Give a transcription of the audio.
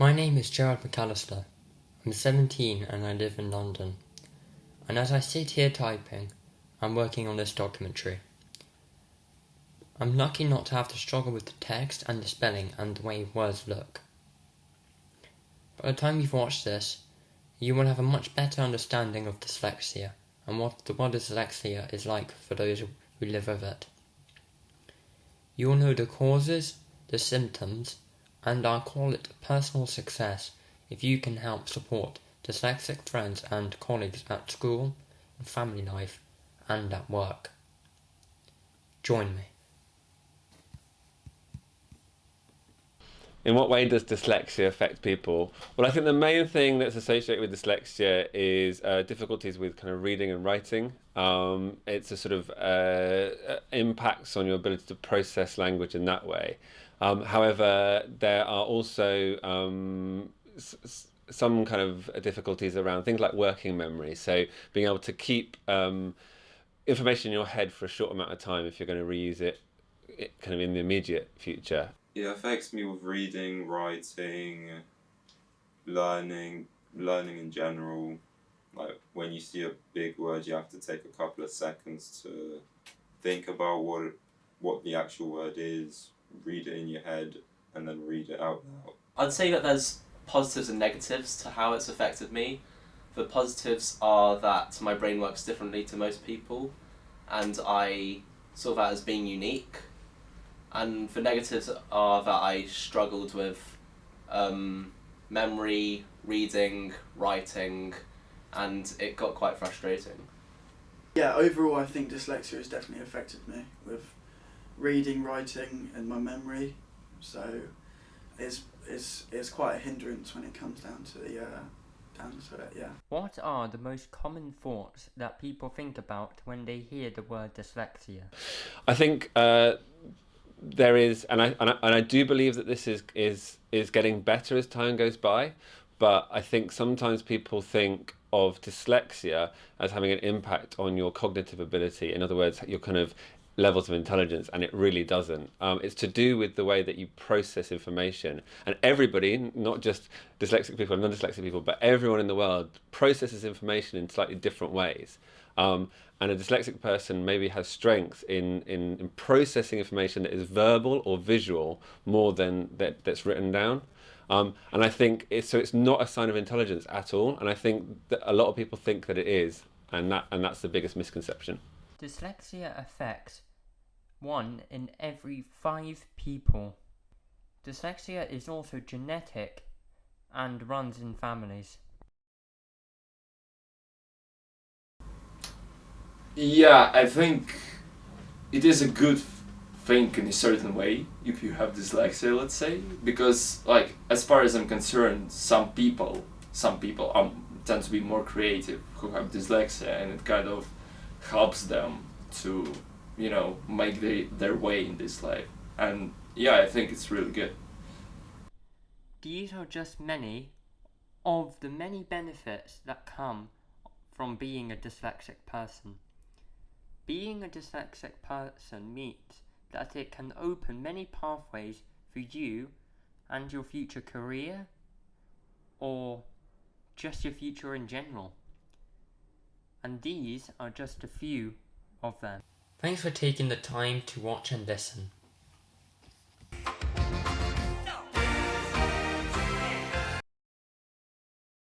My name is Gerald McAllister. I'm 17 and I live in London. And as I sit here typing, I'm working on this documentary. I'm lucky not to have to struggle with the text and the spelling and the way words look. By the time you've watched this, you will have a much better understanding of dyslexia and what dyslexia is like for those who live with it. You will know the causes, the symptoms, and I'll call it personal success if you can help support dyslexic friends and colleagues at school, in family life, and at work. Join me. In what way does dyslexia affect people? Well, I think the main thing that's associated with dyslexia is difficulties with kind of reading and writing. It's a sort of impacts on your ability to process language in that way. However, there are also some kind of difficulties around things like working memory. So being able to keep information in your head for a short amount of time if you're going to reuse it kind of in the immediate future. It affects me with reading, writing, learning in general. Like when you see a big word, you have to take a couple of seconds to think about what the actual word is, read it in your head, and then read it out loud. I'd say that there's positives and negatives to how it's affected me. The positives are that my brain works differently to most people, and I saw that as being unique. And the negatives are that I struggled with memory, reading, writing, and it got quite frustrating. Yeah, overall I think dyslexia has definitely affected me with reading, writing and my memory. So it's quite a hindrance when it comes down to it, yeah. What are the most common thoughts that people think about when they hear the word dyslexia? I think there is, and I do believe that this is getting better as time goes by, but I think sometimes people think of dyslexia as having an impact on your cognitive ability. In other words, your kind of levels of intelligence, and it really doesn't. It's to do with the way that you process information, and everybody, not just dyslexic people and non-dyslexic people, but everyone in the world processes information in slightly different ways. And a dyslexic person maybe has strengths in processing information that is verbal or visual more than that's written down. And I think it's not a sign of intelligence at all. And I think that a lot of people think that it is, and that's the biggest misconception. Dyslexia affects 1 in every 5 people. Dyslexia is also genetic and runs in families. Yeah, I think it is a good thing in a certain way if you have dyslexia, let's say, because like as far as I'm concerned, some people tend to be more creative who have dyslexia, and it kind of helps them to make their way in this life. And yeah, I think it's really good. These are just many of the many benefits that come from being a dyslexic person. Being a dyslexic person means that it can open many pathways for you and your future career, or just your future in general. And these are just a few of them. Thanks for taking the time to watch and listen.